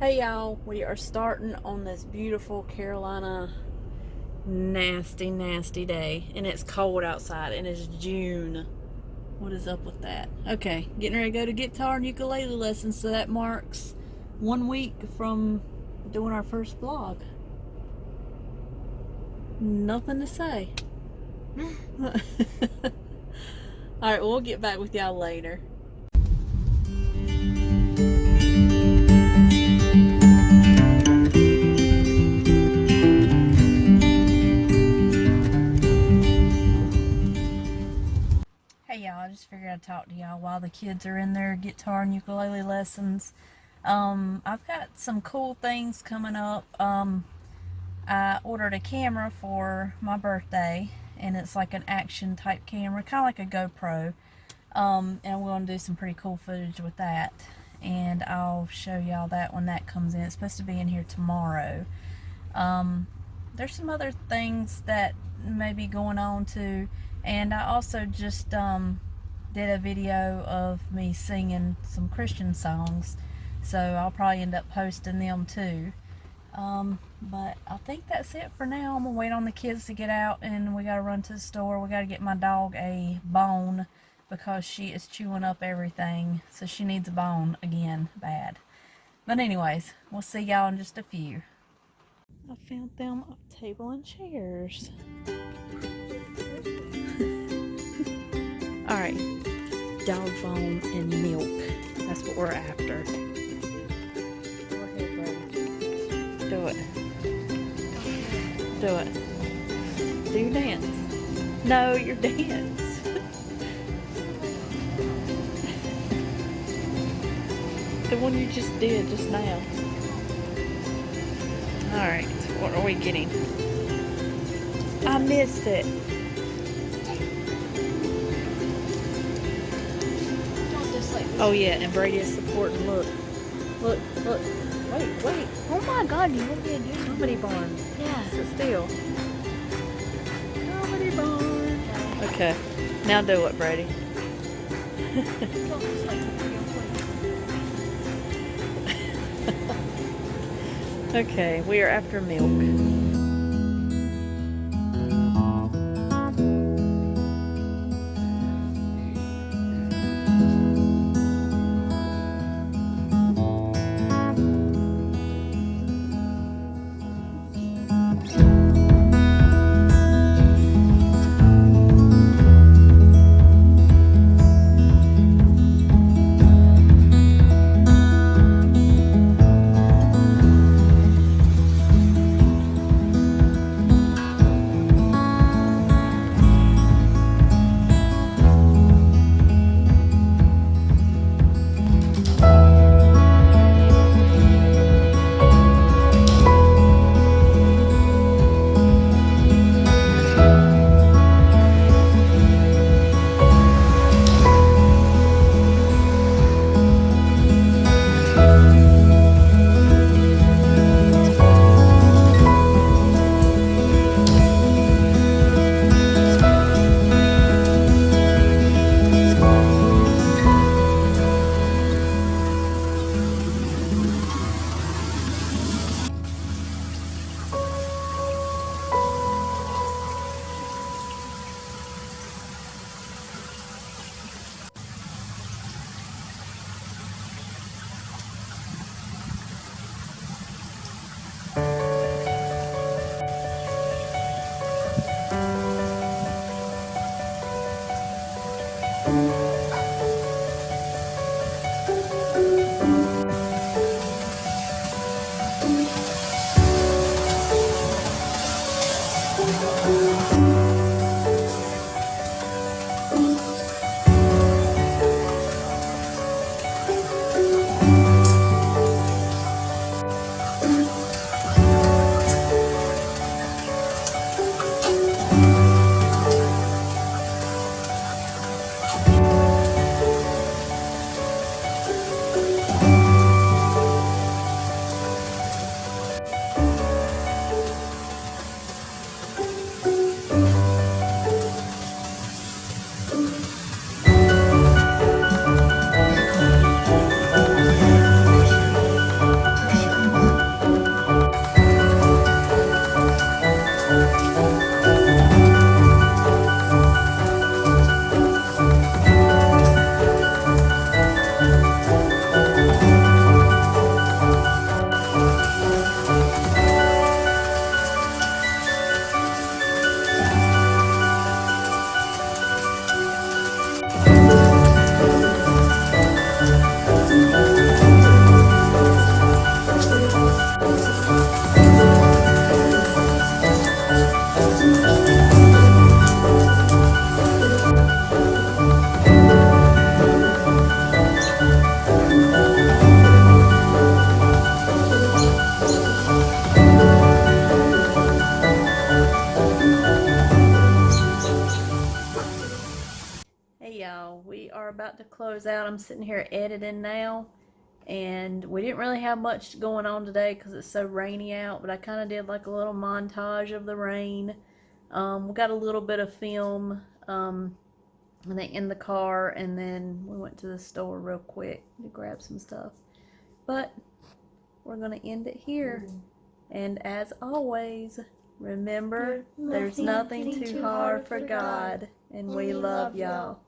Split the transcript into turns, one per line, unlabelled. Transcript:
Hey y'all, we are starting on this beautiful Carolina nasty day, and it's cold outside and it's June. What is up with that? Okay, getting ready to go to guitar and ukulele lessons, so that marks 1 week from doing our first vlog. Nothing to say. Alright, we'll get back with y'all later. Hey y'all, I just figured I'd talk to y'all while the kids are in their guitar and ukulele lessons. I've got some cool things coming up. I ordered a camera for my birthday, and it's like an action type camera, kind of like a GoPro. And I'm going to do some pretty cool footage with that, and I'll show y'all that when that comes in. It's supposed to be in here tomorrow. There's some other things that may be going on too, and I also just did a video of me singing some Christian songs, so I'll probably end up posting them too. But I think that's it for now. I'm gonna wait on the kids to get out, and we gotta run to the store. We gotta get my dog a bone because she is chewing up everything, so she needs a bone again, bad. But anyways, we'll see y'all in just a few. I found them a table and chairs. Alright, dog bone and milk. That's what we're after. Go ahead, brother. Do it. Do it. Do your dance. No, your dance. The one you just did just now. Alright, what are we getting? I missed it. Oh yeah, and Brady is supporting. Look. Look. Wait.
Oh my god, you want me to do
Comedy barn.
Yeah.
Sit still. Comedy barn. Okay. Now do it, Brady. Okay, we are after milk. about to close out. I'm sitting here editing now, and we didn't really have much going on today because it's so rainy out, but I kind of did like a little montage of the rain. We got a little bit of film in the car, and then we went to the store real quick to grab some stuff. But we're going to end it here. And as always, remember, there's nothing too hard for God, and we love y'all.